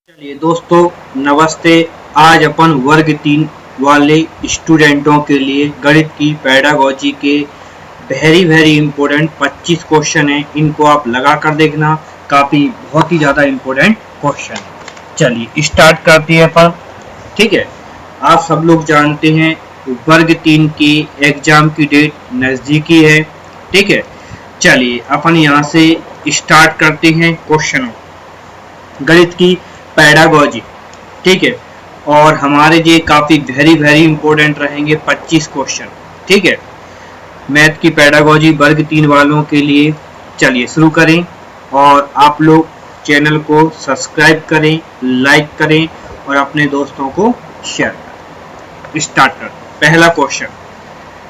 चलिए दोस्तों, नमस्ते। आज अपन वर्ग 3 वाले स्टूडेंटों के लिए गणित की पेडागोजी के वेरी इंपॉर्टेंट 25 क्वेश्चन हैं। इनको आप लगा कर देखना, काफी बहुत ही ज्यादा इंपॉर्टेंट क्वेश्चन है। चलिए स्टार्ट करते हैं अपन। ठीक है, आप सब लोग जानते हैं वर्ग 3 की एग्जाम की डेट नजदीकी है। ठीक है, चलिए अपन यहाँ से स्टार्ट करते हैं क्वेश्चनों गणित की पेडागोजी। ठीक है, और हमारे ये काफी वेरी इंपॉर्टेंट रहेंगे 25 क्वेश्चन। ठीक है, मैथ की पेडागोजी वर्ग 3 वालों के लिए। चलिए शुरू करें, और आप लोग चैनल को सब्सक्राइब करें, लाइक करें और अपने दोस्तों को शेयर करें। स्टार्ट कर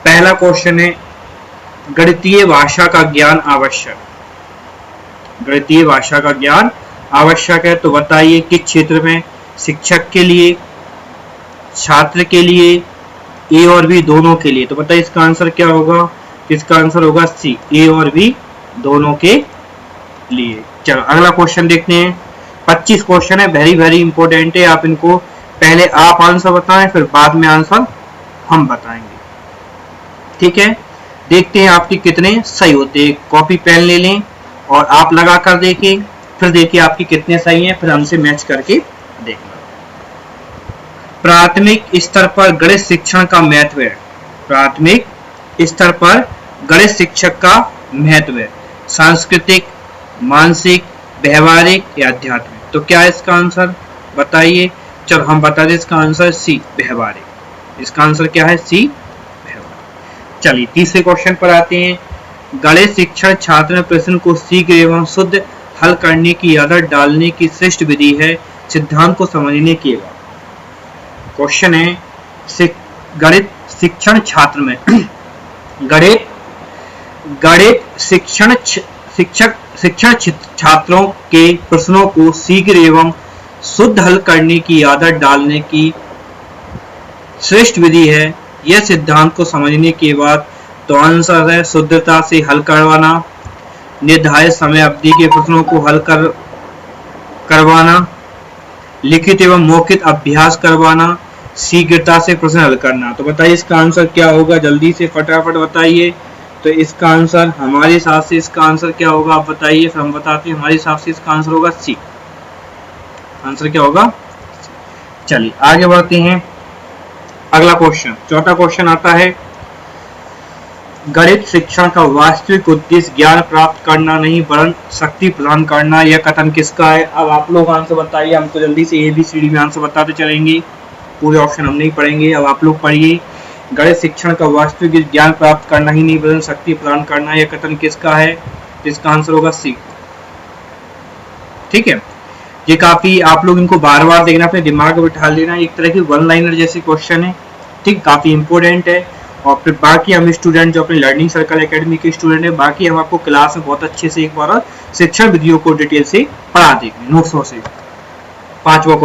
पहला क्वेश्चन है, गणितीय भाषा का ज्ञान आवश्यक। गणितीय भाषा का ज्ञान आवश्यक है, तो बताइए किस क्षेत्र में? शिक्षक के लिए, छात्र के लिए, ए और बी दोनों के लिए। तो बताइए इसका आंसर क्या होगा? इसका आंसर होगा सी, ए और बी दोनों के लिए। चलो अगला क्वेश्चन देखते हैं। 25 क्वेश्चन है, वेरी इंपॉर्टेंट है। आप इनको पहले आप आंसर बताएं, फिर बाद में आंसर हम बताएंगे। ठीक है, देखते हैं आपके कितने सही होते हैं। कॉपी पेन ले लें और आप लगा कर देखें, फिर देखिए आपकी कितने सही हैं, फिर हमसे मैच करके देखना। प्राथमिक स्तर पर गणित शिक्षण का महत्व है। प्राथमिक स्तर पर गणित शिक्षक का महत्व है। सांस्कृतिक, मानसिक, व्यवहारिक या आध्यात्मिक। तो क्या है इसका आंसर? बताइए। चलो हम बता दें, इसका आंसर सी, व्यवहारिक। इसका आंसर क्या है? सी, व्यवहारिक। चलिए तीसरे क्वेश्चन पर आते हैं। गणित शिक्षण छात्र प्रश्न को शीघ्र एवं शुद्ध हल करने की आदत डालने की श्रेष्ठ विधि है। सिद्धांत को समझने के बाद। क्वेश्चन है, गणित शिक्षण छात्र में गणित शिक्षण छात्रों के प्रश्नों को शीघ्र एवं शुद्ध हल करने की आदत डालने की श्रेष्ठ विधि है। यह सिद्धांत को समझने के बाद। तो आंसर है शुद्धता से हल करवाना, निर्धारित समय अवधि के प्रश्नों को हल करवाना, लिखित एवं मौखिक अभ्यास करवाना, शीघ्रता से प्रश्न हल करना। तो बताइए इसका आंसर क्या होगा? जल्दी से फटाफट बताइए। तो इसका आंसर हमारे हिसाब से इसका आंसर क्या होगा? आप बताइए, फिर हम बताते हैं। हमारे हिसाब से इसका आंसर होगा सी। आंसर क्या होगा? चलिए आगे बढ़ते हैं। अगला क्वेश्चन, चौथा क्वेश्चन आता है, गणित शिक्षण का वास्तविक उद्देश्य ज्ञान प्राप्त करना नहीं वरन शक्ति प्रदान करना। यह कथन किसका है? अब आप लोग आंसर बताइए। हम तो जल्दी से ABCD में आंसर बताते चलेंगे, पूरे ऑप्शन हम नहीं पढ़ेंगे। अब आप लोग पढ़िए। गणित शिक्षण का वास्तविक ज्ञान प्राप्त करना ही नहीं वरन शक्ति प्रदान करना। यह कथन किसका है? इसका आंसर होगा सी। ठीक है, ये काफी आप लोग इनको बार देखना, अपने दिमाग में बिठा लेना। एक तरह की वन लाइनर जैसे क्वेश्चन है। ठीक, काफी इंपॉर्टेंट है। और फिर बाकी हम स्टूडेंट जो अपने लर्निंग सर्कल एकेडमी के स्टूडेंट है, बाकी हम आपको क्लास में बहुत अच्छे से एक बार शिक्षण विधियों को डिटेल से पढ़ा देंगे नोट्सों से। पांचवा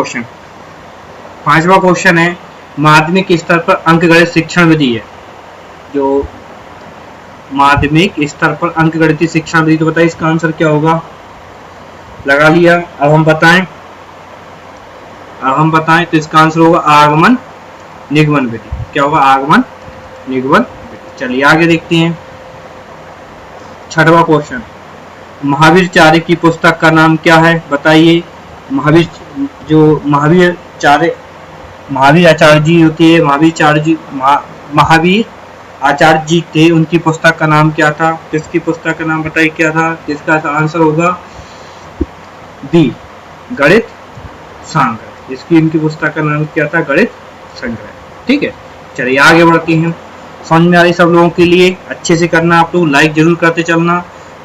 क्वेश्चन है, माध्यमिक स्तर पर अंकगणित शिक्षण विधि है। जो माध्यमिक स्तर पर अंकगणित शिक्षण विधि, तो बताइए इसका आंसर क्या होगा? लगा लिया। अब हम बताएं तो इसका आंसर होगा आगमन निगमन विधि। क्या होगा? आगमन निगमन। चलिए आगे देखते हैं। छठवां क्वेश्चन, महावीराचार्य की पुस्तक का नाम क्या है? बताइए। महावीर आचार्य जी होते हैं, महावीर आचार्य जी थे, उनकी पुस्तक का नाम क्या था? किसकी पुस्तक का नाम बताइए क्या था? इसका आंसर होगा बी, गणित संग्रह। इसकी इनकी पुस्तक का नाम क्या था? गणित संग्रह। ठीक है, चलिए आगे बढ़ते हैं। समझ में आ रही सब लोगों के लिए? अच्छे से करना आप लोग, लाइक जरूर करते चलना।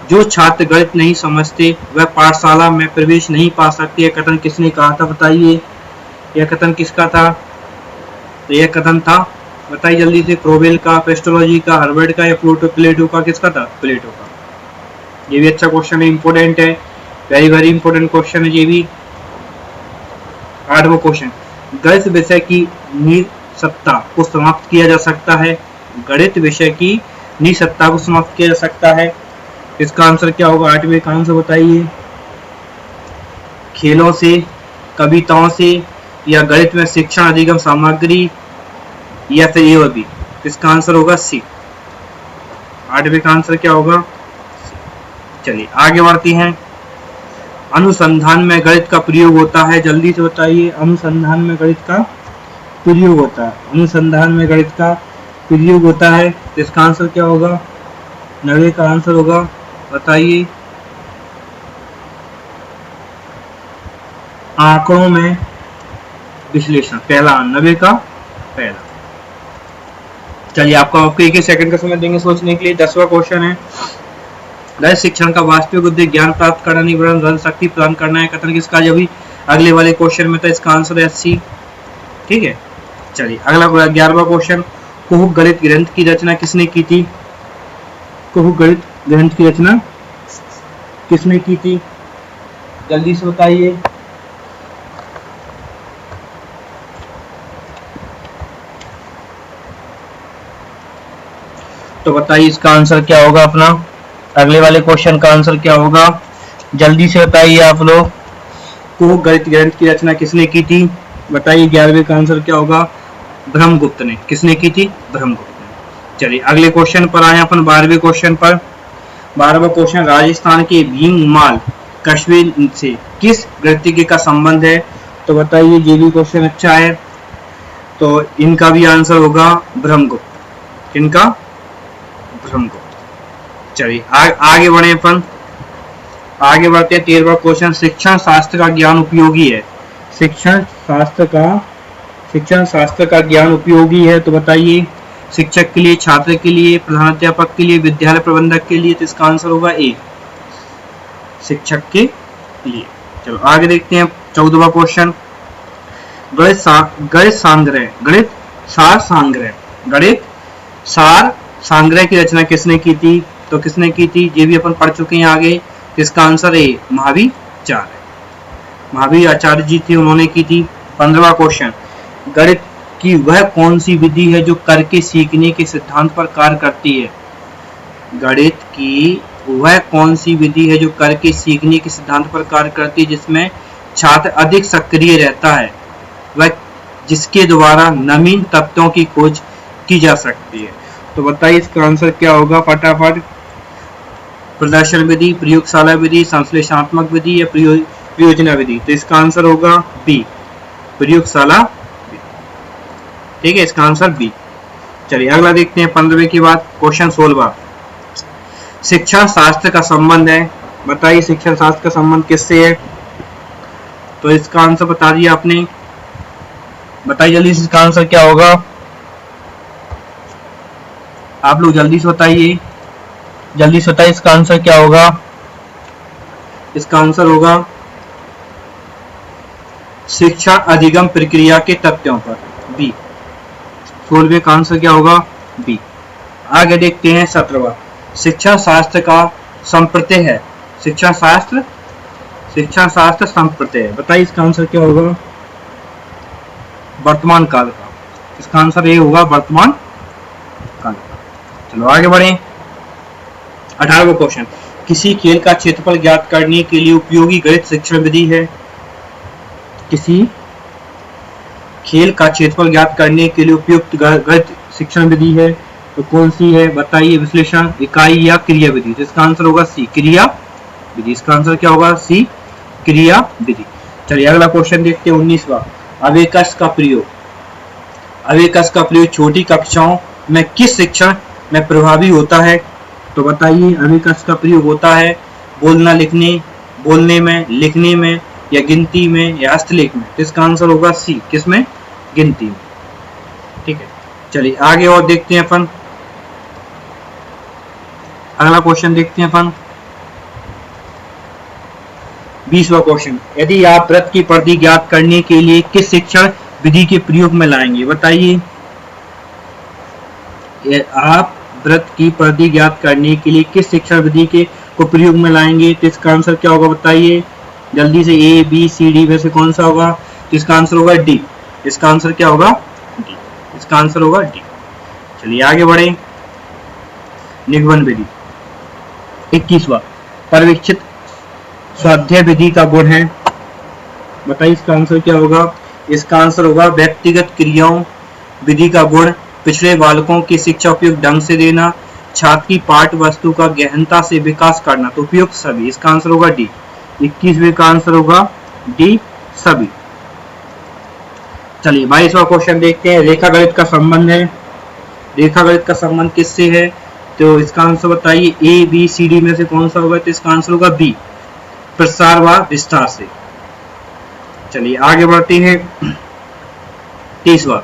जो छात्र गणित नहीं समझते वह पाठशाला में प्रवेश नहीं पा सकते। यह कथन किसने कहा था? बताइए, यह कथन किसका था? तो यह कथन था, बताइए जल्दी से, क्रोवेल का, पेस्टोलॉजी का, हार्वर्ड का या प्लेटो का? किसका था? प्लेटो का। ये भी अच्छा क्वेश्चन है, इंपॉर्टेंट है, वेरी इंपॉर्टेंट क्वेश्चन है ये भी। आठवां क्वेश्चन, गणित विषय की निसत्ता को समाप्त किया जा सकता है। गणित विषय की निसत्ता को समाप्त किया जा सकता है। इसका आंसर क्या होगा? 8वें का आंसर बताइए। खेलों से, कविताओं से, या गणित में शिक्षण अधिगम सामग्री, या फिर ए और बी। इसका आंसर होगा सी। 8वें का आंसर क्या होगा? चलिए आगे बढ़ते हैं। अनुसंधान में गणित का प्रयोग होता है, जल्दी से बताइए। अनुसंधान में गणित का प्रयोग होता है, अनुसंधान में गणित का प्रयोग होता है, इसका आंसर क्या होगा? 90 का आंसर होगा, बताइए। आंकड़ों में विश्लेषण, पहला 90 का पहला। चलिए आपको एक सेकंड का समय देंगे सोचने के लिए। 10वां क्वेश्चन है, गणित शिक्षण का वास्तविक उद्देश्य ज्ञान प्राप्त करना नहीं, वरन शक्ति प्रदान करना है। कथन किसका? जब भी अगले वाले क्वेश्चन में था, इसका आंसर है सी। ठीक है, चलिए अगला 11वां क्वेश्चन, कुहुक गणित ग्रंथ की रचना किसने की थी? कुहुक गणित ग्रंथ की रचना किसने की थी? जल्दी से बताइए। तो बताइए इसका आंसर क्या होगा अपना? अगले वाले क्वेश्चन का आंसर क्या होगा? जल्दी से बताइए आप लोग। कुहुक गणित ग्रंथ की रचना किसने की थी? बताइए। 11वें का आंसर क्या होगा? ब्रह्मगुप्त ने। किसने की थी? ब्रह्मगुप्त ने। चलिए अगले क्वेश्चन पर आए अपन, 12वें क्वेश्चन पर। 12वां क्वेश्चन, राजस्थान के भीममाल कस्बे से किस गणितज्ञ का संबंध है? तो बताइए, ये भी क्वेश्चन अच्छा है। तो इनका भी आंसर होगा ब्रह्मगुप्त। इनका ब्रह्मगुप्त। चलिए आगे बढ़े अपन, आगे बढ़ते हैं। 13वां क्वेश्चन, शिक्षण शास्त्र का ज्ञान उपयोगी है। शिक्षण शास्त्र का ज्ञान उपयोगी है, तो बताइए। शिक्षक के लिए, छात्र के लिए, प्रधानाध्यापक के लिए, विद्यालय प्रबंधक के लिए, तो इसका आंसर होगा ए, शिक्षक के लिए। चलो आगे देखते हैं। 14वां क्वेश्चन, गणित सार सांग्रह की रचना किसने की थी? तो किसने की थी? ये भी अपन पढ़ चुके हैं आगे। इसका आंसर है महावीर आचार्य जी थे, उन्होंने की थी। 15वां क्वेश्चन, गणित की वह कौन सी विधि है जो करके सीखने के सिद्धांत पर कार्य करती है? गणित की वह कौन सी विधि है जो करके सीखने के सिद्धांत पर कार्य करती है, जिसमें छात्र अधिक सक्रिय रहता है, वह जिसके द्वारा नवीन तत्वों की खोज की जा सकती है? तो बताइए इसका आंसर क्या होगा फटाफट। प्रदर्शन विधि, प्रयोगशाला विधि, संश्लेषणात्मक विधि, या प्रयोजना विधि? तो इसका आंसर होगा बी, प्रयोगशाला विधि। ठीक है, इसका आंसर बी। चलिए अगला देखते हैं 15वें के बाद क्वेश्चन 16वां, शिक्षण शास्त्र का संबंध है। बताइए शिक्षण शास्त्र का संबंध किससे है? तो इसका आंसर बता दिया आपने। बताइए जल्दी से इसका आंसर क्या होगा? आप लोग जल्दी से बताइए, जल्दी से बताइए इसका आंसर क्या होगा? इसका आंसर होगा शिक्षा अधिगम प्रक्रिया के तथ्यों पर, बी। 16वें का आंसर क्या होगा? बी। आगे देखते हैं 17वां, शिक्षा शास्त्र का संप्रत्यय है। शिक्षा शास्त्र संप्रत्यय है। बताइए इसका आंसर क्या होगा? वर्तमान काल का। इसका आंसर ये होगा वर्तमान काल का। चलो आगे बढ़े। 18वां क्वेश्चन, किसी खेल का क्षेत्रफल ज्ञात करने के लिए उपयोगी गणित शिक्षण विधि है। किसी खेल का क्षेत्रफल ज्ञात करने के लिए उपयुक्त गणित शिक्षण विधि है, तो कौन सी है? बताइए। विश्लेषण, इकाई, या क्रिया विधि? तो इसका आंसर होगा सी, क्रिया विधि। इसका आंसर क्या होगा? सी, क्रिया विधि। चलिए अगला क्वेश्चन देखते हैं 19वां, अबेकस का प्रयोग। अबेकस का प्रयोग छोटी कक्षाओं में किस शिक्षण में प्रभावी होता है? तो बताइए अबेकस का प्रयोग होता है बोलने में, लिखने में, या गिनती में, या हस्तलेख में? तो इसका आंसर होगा सी, किसमें? गिनती में। ठीक है, चलिए आगे और देखते हैं अपन। अगला क्वेश्चन देखते हैं अपन 20वां क्वेश्चन, यदि आप वृत्त की परिधि ज्ञात करने के लिए किस शिक्षण विधि के प्रयोग में लाएंगे? बताइए। आप वृत्त की परिधि ज्ञात करने के लिए किस शिक्षण विधि के को प्रयोग में लाएंगे? तो इसका आंसर क्या होगा? बताइए जल्दी से। ए, बी, सी, डी में से कौन सा होगा? तो इसका आंसर होगा डी। इसका आंसर क्या होगा? डी। इसका आंसर होगा डी। चलिए आगे बढ़े। निगमन विधि। 21वां, पर्यवेक्षित स्वाध्याय विधि का गुण है। बताइए इसका आंसर क्या होगा। इसका आंसर होगा व्यक्तिगत क्रियाओं, विधि का गुण, पिछड़े बालकों की शिक्षा उपयुक्त ढंग से देना, छात्र की पाठ वस्तु का गहनता से विकास करना। तो उपयुक्त सभी, इसका आंसर होगा डी। 21वें का आंसर होगा डी सभी। चलिए 22वां क्वेश्चन देखते हैं। रेखागणित का संबंध है। रेखागणित का संबंध किससे है, तो इसका आंसर बताइए। ए बी सी डी में से कौन सा होगा, तो इसका आंसर होगा बी, प्रसार व विस्तार से। चलिए आगे बढ़ते हैं। 30वां,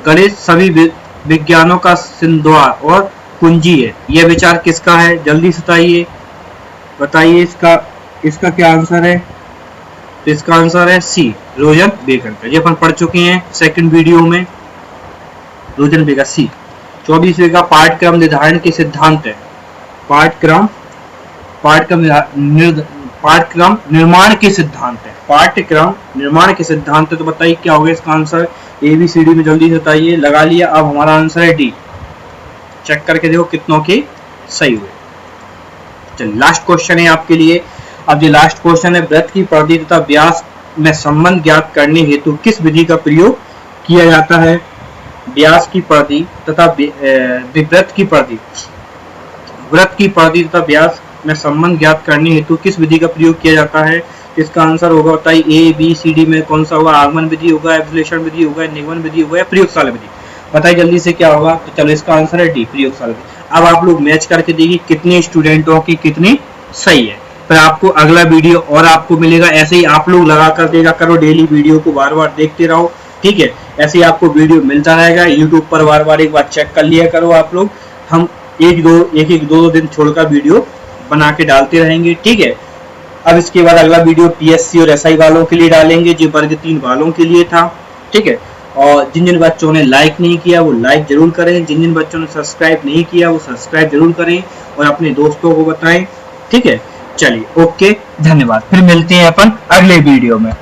गणित सभी विज्ञानों का सिंधुद्वार और कुंजी है। यह विचार किसका है, जल्दी से बताइए इसका क्या आंसर है। तो इसका आंसर है सी, रोजन बेकर का। ये अपन पढ़ चुके हैं सेकंड वीडियो में, रोजन बेकर सी। 24वें का पाठ्यक्रम निर्धारण के सिद्धांत है। पाठ्यक्रम निर्माण के सिद्धांत है। पाठ्यक्रम निर्माण के सिद्धांत है। तो बताइए क्या होगा इसका answer. A B C D में जल्दी से बताइए। लगा लिया। अब हमारा आंसर है डी। चेक करके देखो कितनों के सही हुए। चलिए लास्ट क्वेश्चन है आपके लिए। अब ये लास्ट क्वेश्चन है, वृत्त की परिधि तथा व्यास में संबंध ज्ञात करने हेतु किस विधि का प्रयोग किया जाता है। व्यास की परिधि तथा वृत्त की परिधि तथा व्यास में संबंध ज्ञात करने हेतु किस विधि का प्रयोग किया जाता है। इसका आंसर होगा बताइए। ए बी सी डी में कौन सा होगा, आगमन विधि होगा, एब्सोल्यूशन विधि होगा, निगमन विधि होगा या प्रयोगशाला विधि। बताइए जल्दी से क्या होगा। तो चलो इसका आंसर है डी, प्रयोगशाला विधि। अब आप लोग मैच करके देखिए कितने स्टूडेंटों की कितनी सही है। फिर आपको अगला वीडियो और आपको मिलेगा। ऐसे ही आप लोग लगा कर देखा करो, डेली वीडियो को बार बार देखते रहो, ठीक है। ऐसे ही आपको वीडियो मिलता रहेगा। यूट्यूब पर बार बार एक बार चेक कर लिया करो आप लोग। हम एक दो दिन छोड़कर वीडियो बना के डालते रहेंगे, ठीक है। अब इसके बाद अगला वीडियो पीएससी और एसआई वालों के लिए डालेंगे, जो वर्ग 3 वालों के लिए था, ठीक है। और जिन जिन बच्चों ने लाइक नहीं किया वो लाइक जरूर करें, जिन जिन बच्चों ने सब्सक्राइब नहीं किया वो सब्सक्राइब जरूर करें और अपने दोस्तों को बताएं, ठीक है। चलिए ओके, धन्यवाद। फिर मिलते हैं अपन अगले वीडियो में।